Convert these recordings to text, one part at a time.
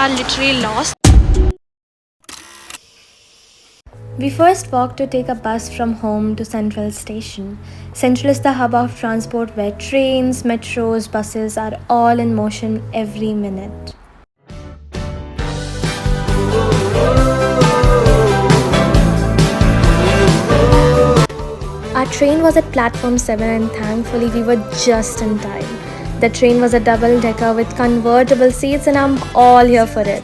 are literally lost. We first walked to take a bus from home to Central Station. Central is the hub of transport where trains, metros, buses are all in motion every minute. Our train was at platform 7 and thankfully we were just in time. The train was a double-decker with convertible seats and I'm all here for it.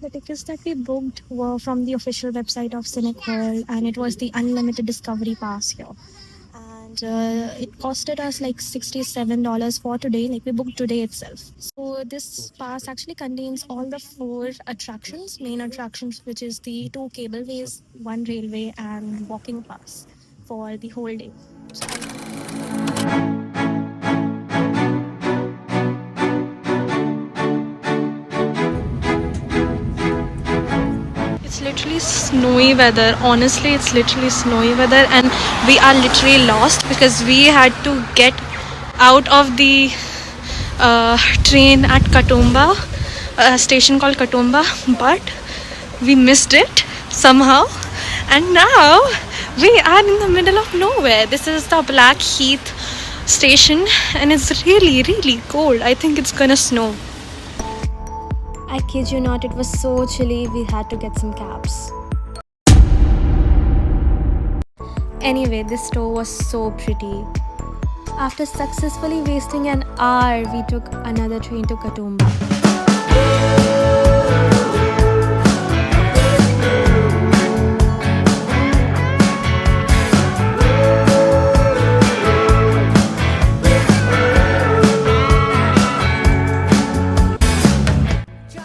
The tickets that we booked were from the official website of Scenic World and it was the unlimited discovery pass here. And it costed us like $67 for today, like we booked today itself. So this pass actually contains all the 4 attractions, main attractions, which is the 2 cableways, 1 railway and walking pass for the whole day. It's literally snowy weather. Honestly, it's literally snowy weather, and we are literally lost because we had to get out of the train at Katoomba, a station called Katoomba, but we missed it somehow, and now we are in the middle of nowhere. This is the Blackheath station, and it's really, really cold. I think it's gonna snow. I kid you not, it was so chilly we had to get some cabs. Anyway, this store was so pretty. After successfully wasting an hour, we took another train to Katoomba.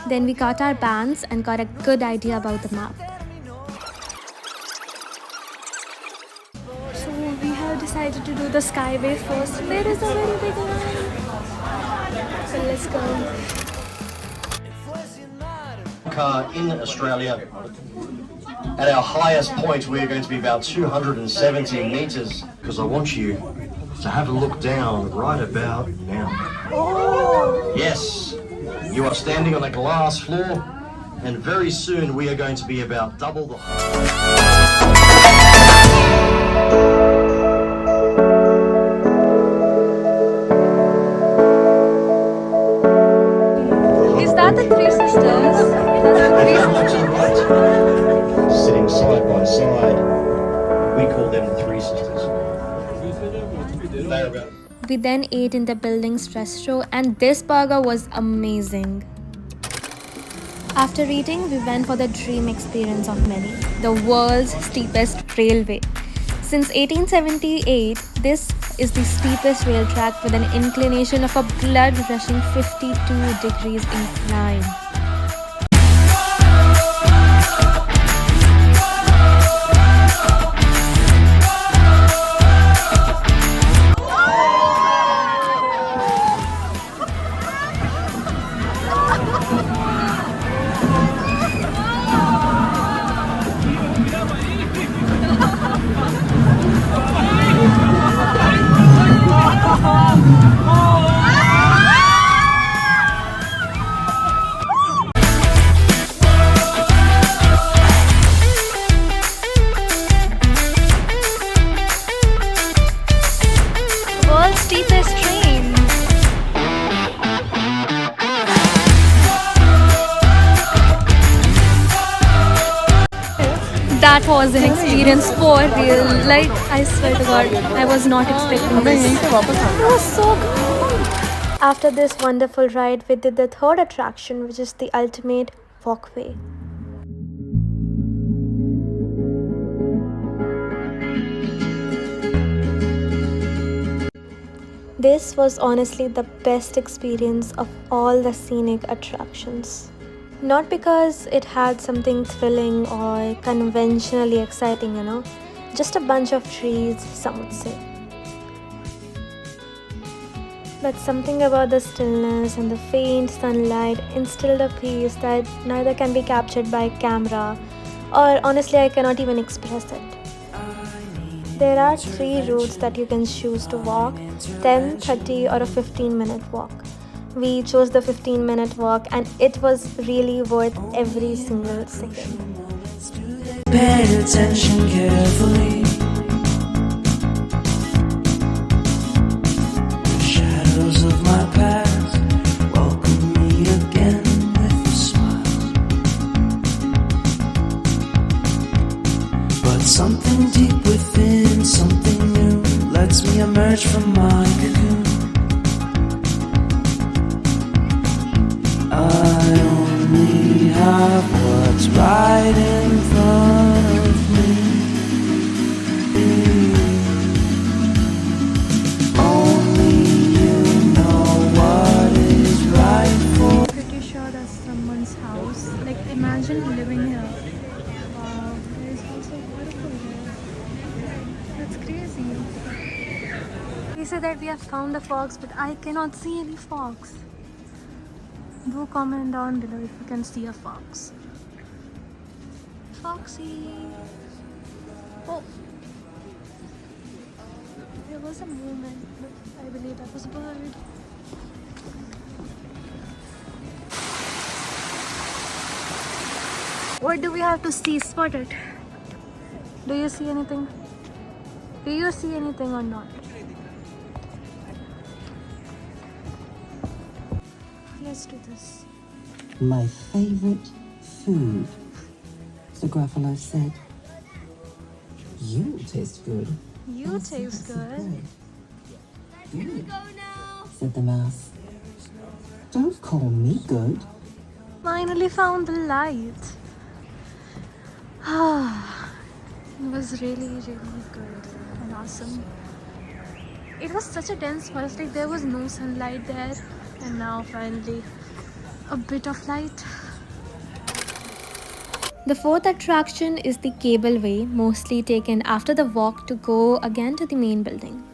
Then we got our bands and got a good idea about the map. So we have decided to do the Skyway first. There is a very big line. So let's go. Car in Australia. At our highest point, we are going to be about 270 meters because I want you to have a look down right about now. Oh. Yes. You are standing on a glass floor, and very soon we are going to be about double the height. Is that the Three Sisters? Sitting side by side, we call them the Three Sisters. They're about. We then ate in the building's restaurant and this burger was amazing. After eating, we went for the dream experience of many, the world's steepest railway. Since 1878, this is the steepest rail track with an inclination of a blood-rushing 52 degrees incline. Steepest train. That was an experience for real. Like, I swear to God, I was not expecting this. It was so cool. After this wonderful ride, we did the third attraction, which is the ultimate walkway. This was honestly the best experience of all the scenic attractions. Not because it had something thrilling or conventionally exciting, just a bunch of trees, some would say. But something about the stillness and the faint sunlight instilled a peace that neither can be captured by camera, or honestly I cannot even express it. There are 3 routes that you can choose to walk, 10, 30 or a 15-minute walk. We chose the 15-minute walk and it was really worth every single second. Pay attention carefully. The shadows of my past welcome me again with a smile. But something deep within, something new, lets me emerge from my cocoon. I only have what's right in front of me. Only you know what is right for. Pretty sure that's someone's house. Like, imagine living here. Wow, there is also waterfall here. That's crazy. We say that we have found the fox, but I cannot see any fox. Do comment down below if you can see a fox. Foxy. Oh, there was a movement, but I believe that was a bird. What do we have to see? Spot it. Do you see anything? Do you see anything or not? Let's do this. My favorite food. So Gruffalo said, "You taste good." You taste good. Good, said the mouse. Don't call me good. Finally found the light. It was really, really good and awesome. It was such a dense forest, like there was no sunlight there, and now finally a bit of light. The fourth attraction is the cableway, mostly taken after the walk to go again to the main building.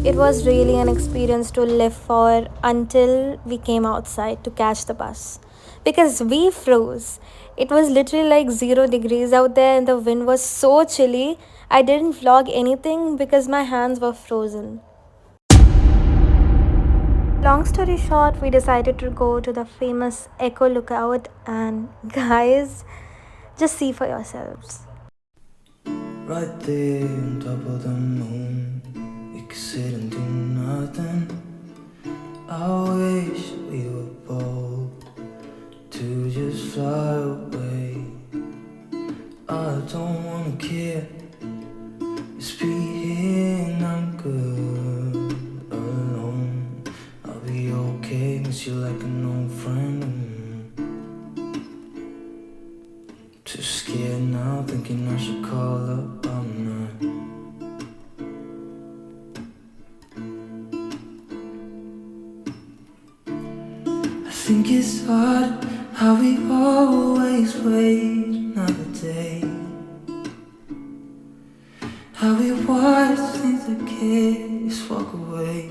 It was really an experience to live for until we came outside to catch the bus. Because we froze. It was literally like 0 degrees out there and the wind was so chilly. I didn't vlog anything because my hands were frozen. Long story short, we decided to go to the famous Echo Lookout, and guys, just see for yourselves. Right there on top of the moon, we could sit and do nothing. I wish we were bold to just fly away. I don't wanna care, just be here and I'm good alone. I'll be okay, miss you like an old friend. Too scared now, thinking I should call up, I'm not. I think it's odd how we always wait another day, how we watch things that kids walk away.